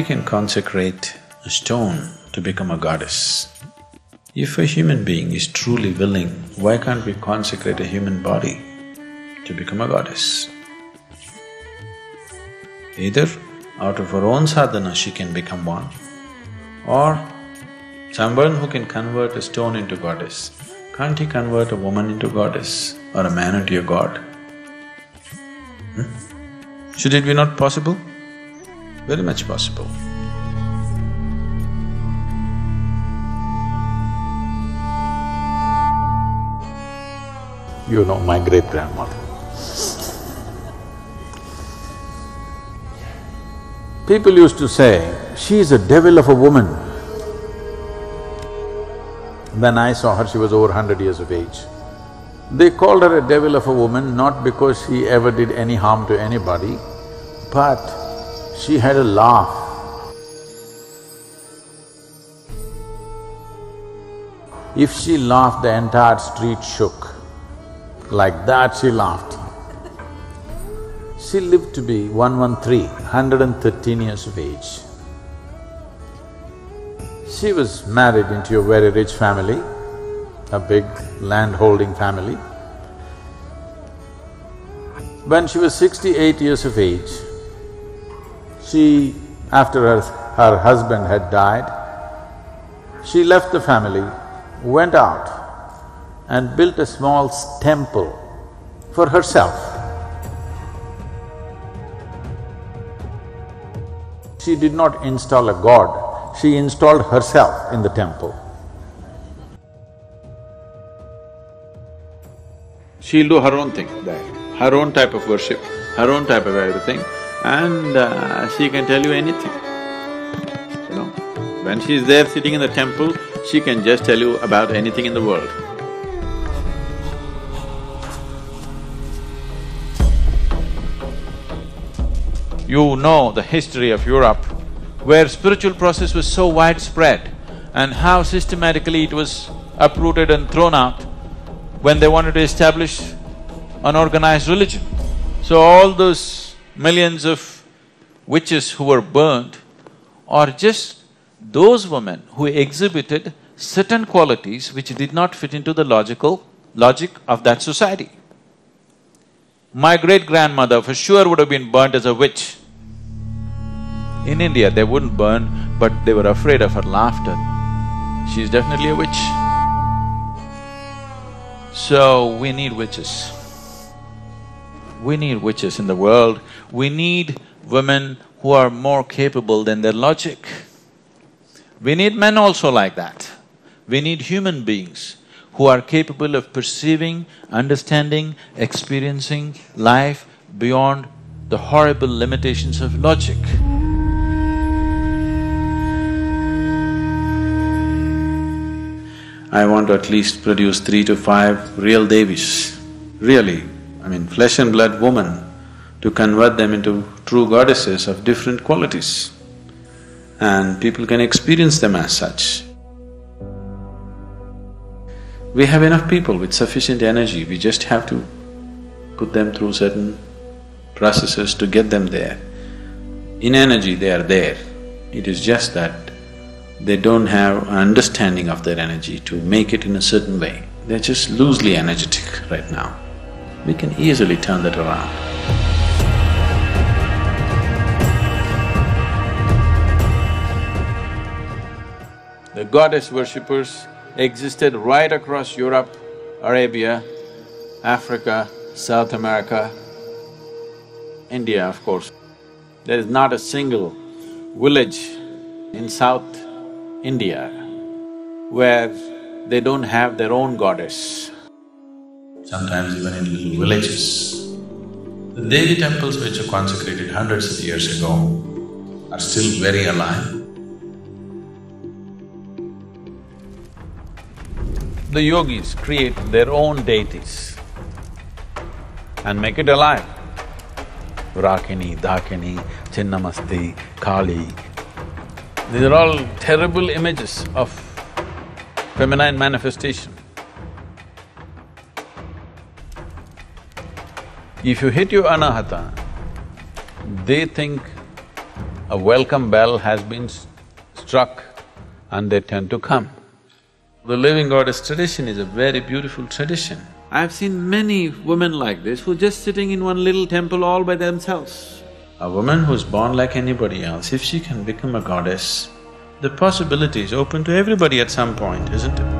can consecrate a stone to become a goddess? If a human being is truly willing, why can't we consecrate a human body to become a goddess? Either out of her own sadhana she can become one, or someone who can convert a stone into goddess. Can't he convert a woman into goddess or a man into a god? Should it be not possible? Very much possible. You know my great-grandmother. People used to say, she is a devil of a woman. When I saw her, she was over 100 years of age. They called her a devil of a woman not because she ever did any harm to anybody, but she had a laugh. If she laughed, the entire street shook. Like that she laughed. She lived to be 113 years of age. She was married into a very rich family, a big land-holding family. When she was 68 years of age, after her husband had died, she left the family, went out and built a small temple for herself. She did not install a god, she installed herself in the temple. She'll do her own thing there, her own type of worship, her own type of everything, and she can tell you anything, you know. When she's there sitting in the temple, she can just tell you about anything in the world. You know the history of Europe, where spiritual process was so widespread and how systematically it was uprooted and thrown out when they wanted to establish an organized religion. So all those millions of witches who were burned are just those women who exhibited certain qualities which did not fit into the logic of that society. My great-grandmother for sure would have been burnt as a witch. In India, they wouldn't burn, but they were afraid of her laughter. She's definitely a witch. So, we need witches. We need witches in the world. We need women who are more capable than their logic. We need men also like that. We need human beings who are capable of perceiving, understanding, experiencing life beyond the horrible limitations of logic. I want to at least produce 3 to 5 real Devis, really, I mean flesh and blood women, to convert them into true goddesses of different qualities. And people can experience them as such. We have enough people with sufficient energy, we just have to put them through certain processes to get them there. In energy, they are there. It is just that they don't have an understanding of their energy to make it in a certain way. They're just loosely energetic right now. We can easily turn that around. The goddess worshippers existed right across Europe, Arabia, Africa, South America, India, of course. There is not a single village in South India where they don't have their own goddess. Sometimes even in little villages. The Devi temples which were consecrated hundreds of years ago are still very alive. The yogis create their own deities and make it alive. Rakini, Dakini, Chinnamasti, Kali. These are all terrible images of feminine manifestation. If you hit your anahata, they think a welcome bell has been struck and they tend to come. The living goddess tradition is a very beautiful tradition. I've seen many women like this who are just sitting in one little temple all by themselves. A woman who's born like anybody else, if she can become a goddess, the possibility is open to everybody at some point, isn't it?